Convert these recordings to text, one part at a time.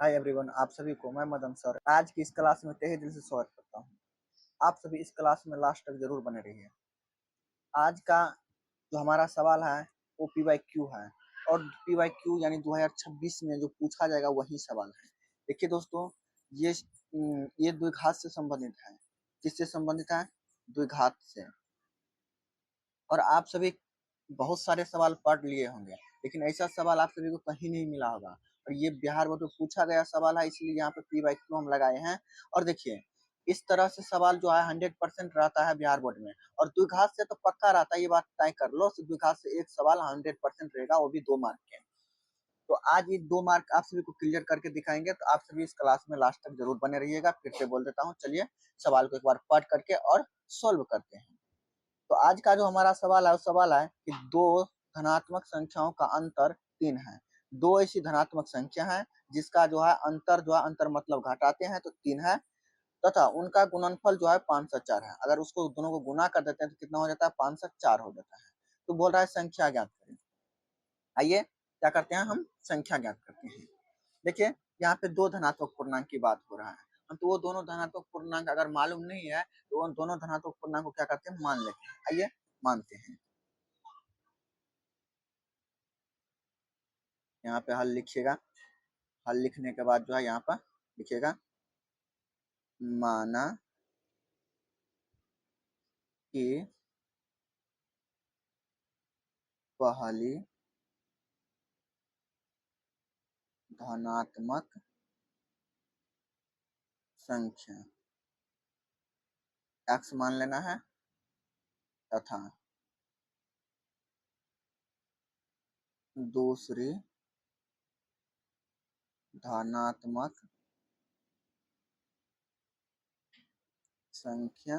Hi everyone, आप सभी को मैं मदन सर आज की इस क्लास में तहे दिल से स्वागत करता हूँ। आप सभी इस क्लास में लास्ट तक जरूर बने रहिए। आज का जो हमारा सवाल है वो PYQ है और PYQ यानी 2026 में जो पूछा जाएगा वही सवाल है। देखिए दोस्तों, ये द्विघात से संबंधित है। किससे संबंधित है? द्विघात से। और आप सभी बहुत सारे सवाल पढ़ लिए होंगे, लेकिन ऐसा सवाल आप सभी को कहीं नहीं मिला होगा। और ये बिहार बोर्ड में पूछा गया सवाल है, इसलिए यहाँ पे PYQ हम लगाए हैं। और देखिए, इस तरह से सवाल जो है 100% रहता है बिहार बोर्ड में। और द्विघात से तो पक्का रहता है, ये बात तय कर लो। द्विघात से एक सवाल 100% रहेगा, वो भी 2 मार्क के। तो आज ये 2 मार्क आप सभी को क्लियर करके दिखाएंगे, तो आप सभी इस क्लास में लास्ट तक जरूर बने रहिएगा। फिर से बोल देता हूँ, चलिए सवाल को एक बार पढ़ करके और सोल्व करते हैं। तो आज का जो हमारा सवाल है वो सवाल है कि दो धनात्मक संख्याओं का अंतर 3 है। दो ऐसी धनात्मक संख्या है जिसका जो है अंतर मतलब घटाते हैं तो 3 है, तथा उनका गुणनफल जो है 504 है। अगर उसको दोनों को गुना कर देते हैं तो कितना हो जाता है? 504 हो जाता है। तो बोल रहा है संख्या ज्ञात करें। आइए क्या करते हैं, हम संख्या ज्ञात करते हैं। देखिए, यहाँ पे दो धनात्मक पूर्णांक की बात हो रहा है, तो वो दोनों धनात्मक पूर्णांक अगर मालूम नहीं है तो वो दोनों धनात्मक पूर्णांक को क्या करते हैं? मान लेते हैं। आइए मानते हैं। यहाँ पे हल लिखिएगा। हल लिखने के बाद जो है यहाँ पर लिखिएगा, माना कि पहली धनात्मक संख्या x मान लेना है, तथा दूसरी धनात्मक संख्या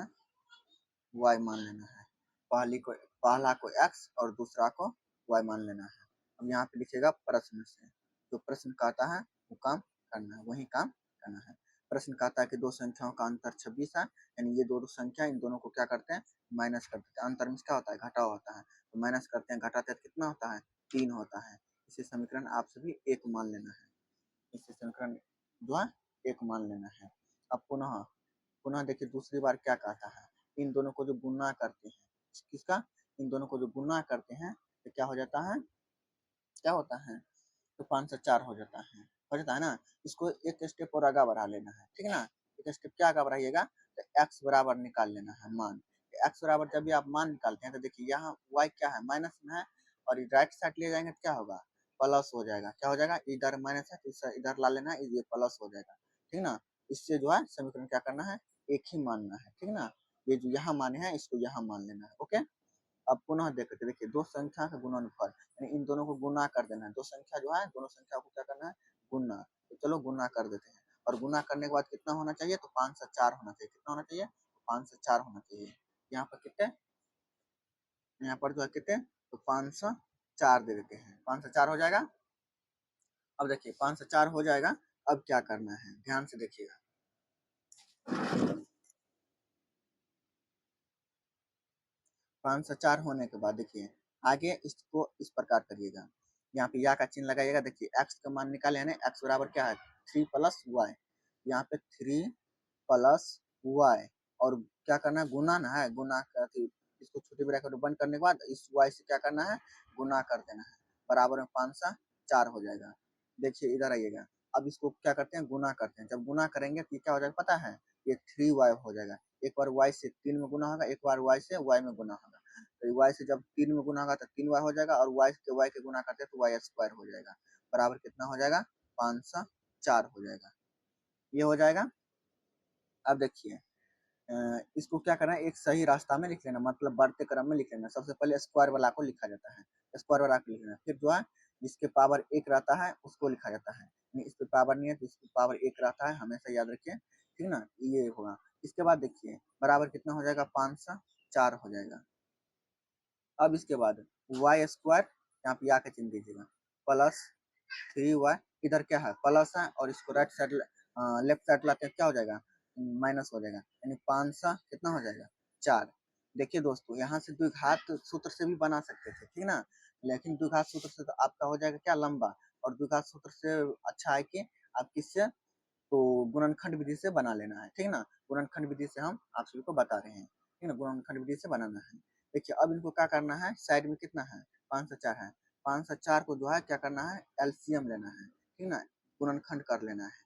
y मान लेना है। पहला को x और दूसरा को y मान लेना है। अब यहाँ पे लिखिएगा प्रश्न से, जो प्रश्न कहता है वो काम करना है, वही काम करना है। प्रश्न कहता है कि दो संख्याओं का अंतर 26 है, यानी ये दो संख्या, इन दोनों को क्या करते हैं? माइनस कर देते हैं। अंतर में क्या होता है? घटाव होता है। तो माइनस करते हैं, घटाते हैं तो कितना होता है? 3 होता है। इसे समीकरण आप सभी 1 मान लेना है। इसे समीकरण जो है 1 मान लेना है। अब पुनः पुनः देखिए दूसरी बार क्या कहता है, इन दोनों को जो गुना करते हैं, किसका? इन दोनों को जो गुना करते हैं तो क्या हो जाता है? क्या होता है? तो 504 हो जाता है ना। इसको एक स्टेप और आगे बढ़ा लेना है, ठीक है ना। एक स्टेप क्या आगे बढ़ाइएगा, तो x बराबर निकाल लेना है मान। x बराबर जब भी आप मान निकालते हैं तो देखिए यहाँ y क्या है? माइनस में है, और राइट साइड ले जाएंगे तो क्या होगा? प्लस हो जाएगा। क्या हो जाएगा? इधर माइनस है तो इधर ला लेना है, ये प्लस हो जाएगा, ठीक ना। इससे जो है समीकरण क्या करना है? एक ही मानना है, ठीक ना। ये जो यहाँ माने हैं इसको यहाँ मान लेना है। ओके, अब पुनः देखते देखिए, दो संख्या का गुणनफल, यानी इन दोनों को गुना कर देना है। दो संख्या जो है, दोनों संख्या को क्या करना है? गुना। तो चलो गुना कर देते हैं। और गुना करने के बाद कितना होना चाहिए? तो 504 होना चाहिए। कितना होना चाहिए? 504 होना चाहिए। यहाँ पर कितने? यहाँ पर जो है कितने? तो 504 दे देते हैं। 504 हो जाएगा। अब देखिए 504 हो जाएगा। अब क्या करना है, ध्यान से देखिएगा। 504 होने के बाद देखिए आगे इसको इस प्रकार करिएगा। यहाँ पे या का चिन्ह लगाइएगा। देखिए x का मान निकाले हैं, x बराबर क्या है? 3 प्लस वाई। यहाँ पे 3 प्लस वाई, और क्या करना है? गुना ना है। गुना कर इसको छोटी ब्रैकेट बंद करने के बाद इस y से क्या करना है? गुना कर देना है। बराबर में 504 हो जाएगा। देखिए इधर आइएगा। अब इसको क्या करते हैं? गुना करते हैं। जब गुना करेंगे तो क्या हो जाएगा पता है? ये 3y हो जाएगा। एक बार y से 3 में गुना होगा, एक बार y से y में गुना होगा। तो y से जब 3 में गुना होगा तो 3y हो जाएगा, और y के गुना करते हैं तो y स्क्वायर हो जाएगा। बराबर कितना हो जाएगा? 504 हो जाएगा। ये हो जाएगा। अब देखिए इसको क्या करना है? एक सही रास्ता में लिख लेना, मतलब बढ़ते क्रम में लिख लेना। सबसे पहले स्क्वायर वाला को लिखा जाता है, स्क्वायर वाला को लिख लेना। फिर जो है जिसके पावर 1 रहता है उसको लिखा जाता है। इस पे पावर नहीं है तो इसकी पावर 1 रहता है, हमेशा याद रखिए, ठीक ना। ये होगा। इसके बाद देखिए बराबर कितना हो जाएगा? 504 हो जाएगा। अब इसके बाद वाई स्क्वायर, यहाँ पे या का चिन्ह दीजिएगा, प्लस 3y, इधर क्या है? प्लस है, और इसको राइट साइड लेफ्ट साइड लाते हैं क्या हो जाएगा? माइनस हो जाएगा। यानी 5 कितना हो जाएगा? 4। देखिए दोस्तों, यहाँ से द्विघात सूत्र से भी बना सकते थे, ठीक ना। लेकिन द्विघात सूत्र से तो आपका हो जाएगा क्या? लंबा। और द्विघात सूत्र से अच्छा है कि आप किससे, तो गुणनखंड विधि से बना लेना है, ठीक है ना। गुणनखंड विधि से हम आप सभी को बता रहे हैं, ठीक है ना, गुणनखंड विधि से बनाना है। देखिए अब इनको क्या करना है, साइड में कितना है 504 है, 504 को जो है क्या करना है एलसीएम लेना है, ठीक है ना, गुणनखंड कर लेना है।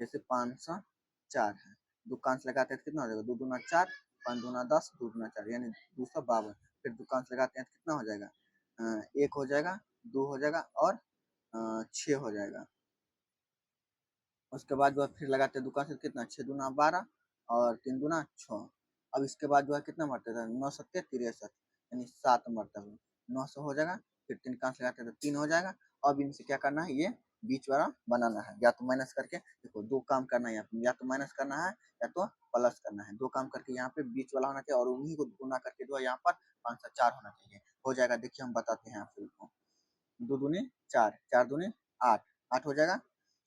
जैसे 504 है, दुकान से लगाते हैं तो कितना हो जाएगा, 2 दूना 4, 5 दूना 10, 2 दूना 4 यानी 252। फिर दुकान से लगाते हैं तो कितना हो जाएगा, 1 हो जाएगा, 2 हो जाएगा और 6 हो जाएगा। उसके बाद जो है फिर लगाते हैं दुकान से कितना, 6 दूना 12 और 3 दूना 6। अब इसके बाद जो है कितना मरते थे, 9 सत्ते 63 यानी 7 मरतबा 900 हो जाएगा। फिर 3 कांच लगाते हैं तो 3 हो जाएगा। अब इनसे क्या करना है, ये बीच वाला बनाना है, या तो माइनस करके देखो 2 काम करना है यहाँ पे, या तो माइनस करना है या तो प्लस करना है। 2 काम करके यहाँ पे बीच वाला होना चाहिए और उन्हीं को गुना करके जो है यहाँ पर 504 होना चाहिए, हो जाएगा। देखिए हम बताते हैं आप लोग को, 2 दूनी 4, 4 दूनी 8, 8 हो जाएगा।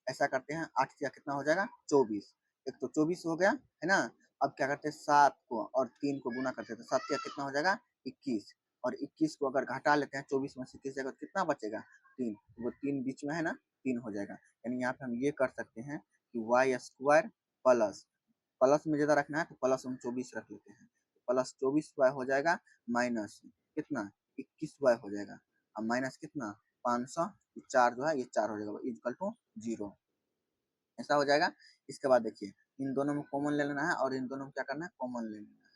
ऐसा करते हैं 8 या कितना हो जाएगा 24, एक तो 24 हो गया है ना। अब क्या करते हैं 7 को और 3 को गुना करते हैं तो 7 या कितना हो जाएगा 21, और 21 को अगर घटा लेते हैं 24 में से 21 जाएगा तो कितना बचेगा 3, वो 3 बीच में है ना 3 हो जाएगा। यानी यहाँ पे हम ये कर सकते हैं कि वाई स्क्वायर प्लस, प्लस में ज्यादा रखना है तो प्लस हम 24 रख लेते हैं, प्लस 24 वाई हो जाएगा माइनस कितना 21 वाई हो जाएगा। अब माइनस कितना 500, 4 जो है ये 4 हो जाएगा इक्वल टू 0, ऐसा हो जाएगा। इसके बाद देखिए इन दोनों में कॉमन ले लेना है और इन दोनों में क्या करना है कॉमन ले लेना है।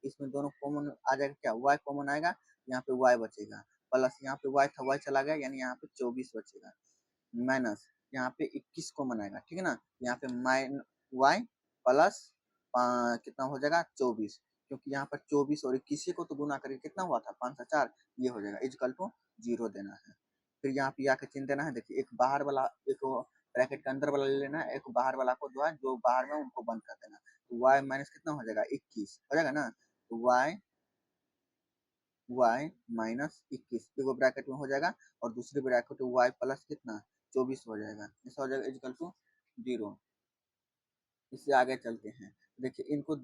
इसमें दोनों कॉमन आ जाएगा, क्या y कॉमन आएगा, यहाँ पे y बचेगा, प्लस यहाँ पे y था y चला गया यानी यहाँ पे 24 बचेगा, माइनस यहाँ पे 21 कॉमन आएगा, ठीक है ना। यहाँ पे माइन y प्लस कितना हो जाएगा 24, क्योंकि यहाँ पर 24 और 21 को तो गुना करके कितना हुआ था 504, ये हो जाएगा इक्वल टू 0 देना है। फिर यहाँ पे आके चिन्ह देना है, देखिए एक बाहर वाला एक ब्रैकेट के अंदर वाला ले लेना है, एक बाहर वाला को जो है जो बाहर में उनको बंद कर देना। तो y माइनस कितना हो जाएगा 21 हो जाएगा ना, तो y माइनस 21 एगो ब्रैकेट में हो जाएगा और दूसरी ब्रैकेट y प्लस कितना 24 हो जाएगा, ऐसा हो जाएगा इक्वल टू 0। इससे आगे चलते हैं, देखिए इनको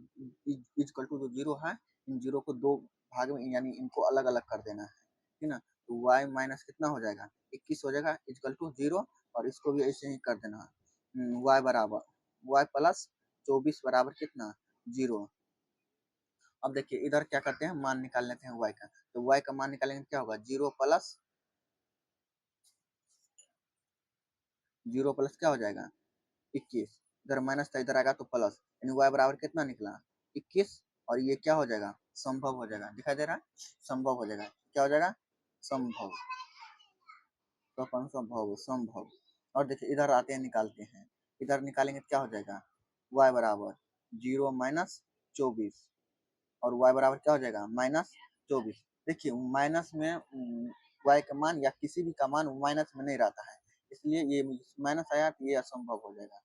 इक्वल टू जो 0 है, इन 0 को 2 भाग में यानी इनको अलग अलग कर देना है, ठीक ना। तो y माइनस कितना हो जाएगा 21 हो जाएगा इक्वल टू 0, और इसको भी ऐसे ही कर देना है y बराबर y प्लस 24 बराबर कितना 0। अब देखिए इधर क्या करते हैं मान निकाल लेते हैं y का, तो y का मान निकालेंगे क्या होगा 0 प्लस क्या हो जाएगा 21, इधर माइनस था इधर आएगा तो प्लस, यानी y बराबर कितना निकला 21, और ये क्या हो जाएगा संभव हो जाएगा, दिखाई दे रहा है संभव हो जाएगा, क्या हो जाएगा संभव, तो अपन संभव संभव। और देखिए इधर आते हैं निकालते हैं, इधर निकालेंगे तो क्या हो जाएगा y बराबर 0 माइनस 24, और y बराबर क्या हो जाएगा माइनस 24। देखिए माइनस में y का मान या किसी भी का मान माइनस में नहीं रहता है, इसलिए ये माइनस आया तो ये असंभव हो जाएगा,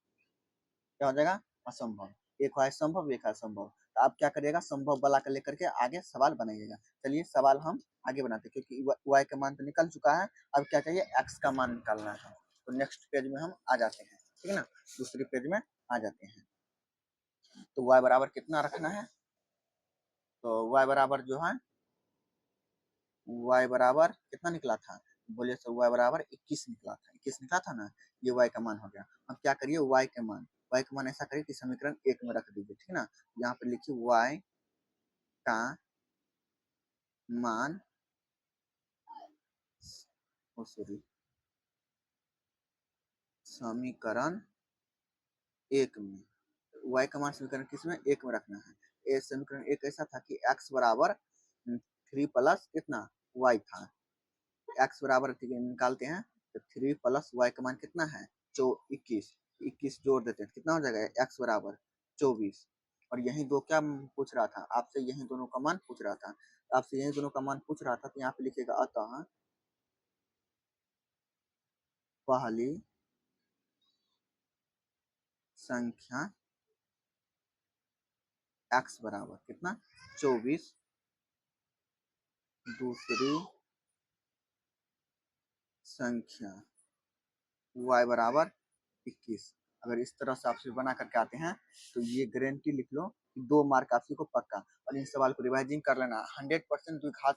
क्या हो जाएगा असंभव। एक है संभव एक है असंभव, तो आप क्या करिएगा संभव वाला कर लेकर के आगे सवाल बनाइएगा। चलिए सवाल हम आगे बनाते हैं, क्योंकि y का मान तो निकल चुका है, अब क्या चाहिए x का मान निकालना है। तो नेक्स्ट पेज में हम आ जाते हैं, ठीक है ना, दूसरे पेज में आ जाते हैं। तो y बराबर कितना रखना है, तो y बराबर जो है y बराबर कितना निकला था, बोले तो y बराबर 21 निकला था, 21 निकला था ना, ये y का मान हो गया। अब क्या करिए y का मान ऐसा करिए कि समीकरण 1 में रख दीजिए, ठीक है ना। यहाँ पे लिखिए y का मान सॉरी समीकरण 1 में, y का मान समीकरण किस में 1 में रखना है। ये समीकरण 1 ऐसा था कि x बराबर 3 प्लस कितना y था, x बराबर निकालते हैं तो 3 प्लस y का मान कितना है 21, 21 जोड़ देते हैं कितना हो जाएगा x बराबर 24। और यही दो क्या पूछ रहा था आपसे, यही दोनों का मान पूछ रहा था आपसे, यही दोनों का मान पूछ रहा था, तो यहाँ पे लिखेगा अतः पहली संख्या x बराबर कितना 24, दूसरी संख्या y बराबर 21। अगर इस तरह से आपसे बना करके आते हैं तो ये गारंटी लिख लो कि 2 मार्क आपसी को पक्का। और इन सवाल को रिवाइजिंग कर लेना 100%, द्विघात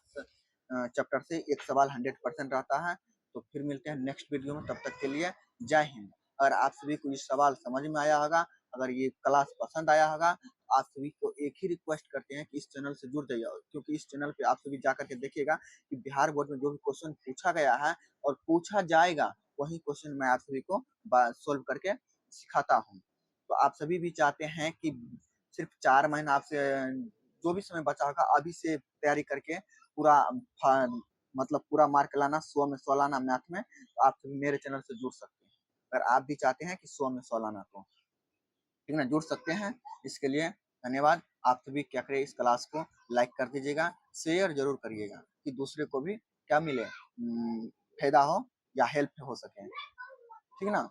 चैप्टर से एक सवाल 100% रहता है। तो फिर मिलते हैं नेक्स्ट वीडियो में, तब तक के लिए जय हिंद। अगर आप सभी को ये सवाल समझ में आया होगा, अगर ये क्लास पसंद आया होगा, आप सभी को एक ही रिक्वेस्ट करते हैं कि इस चैनल से जुड़ जाइए, क्योंकि इस चैनल पे आप सभी जाकर के देखिएगा कि बिहार बोर्ड में जो भी क्वेश्चन पूछा गया है और पूछा जाएगा, वही क्वेश्चन मैं आप सभी को सोल्व करके सिखाता हूँ। तो आप सभी भी चाहते हैं कि सिर्फ 4 महीना आपसे जो भी समय बचा होगा अभी से तैयारी करके पूरा मतलब पूरा मार्क लाना 100 में 100 लाना मैथ में, तो आप सभी मेरे चैनल से जुड़ सकते हैं। अगर आप भी चाहते हैं कि 100 में 100 लाना, तो ठीक है ना, जुड़ सकते हैं। इसके लिए धन्यवाद। आप सभी क्या करें, इस क्लास को लाइक कर दीजिएगा, शेयर जरूर करिएगा कि दूसरे को भी क्या मिले, फायदा हो या हेल्प हो सके, ठीक है ना।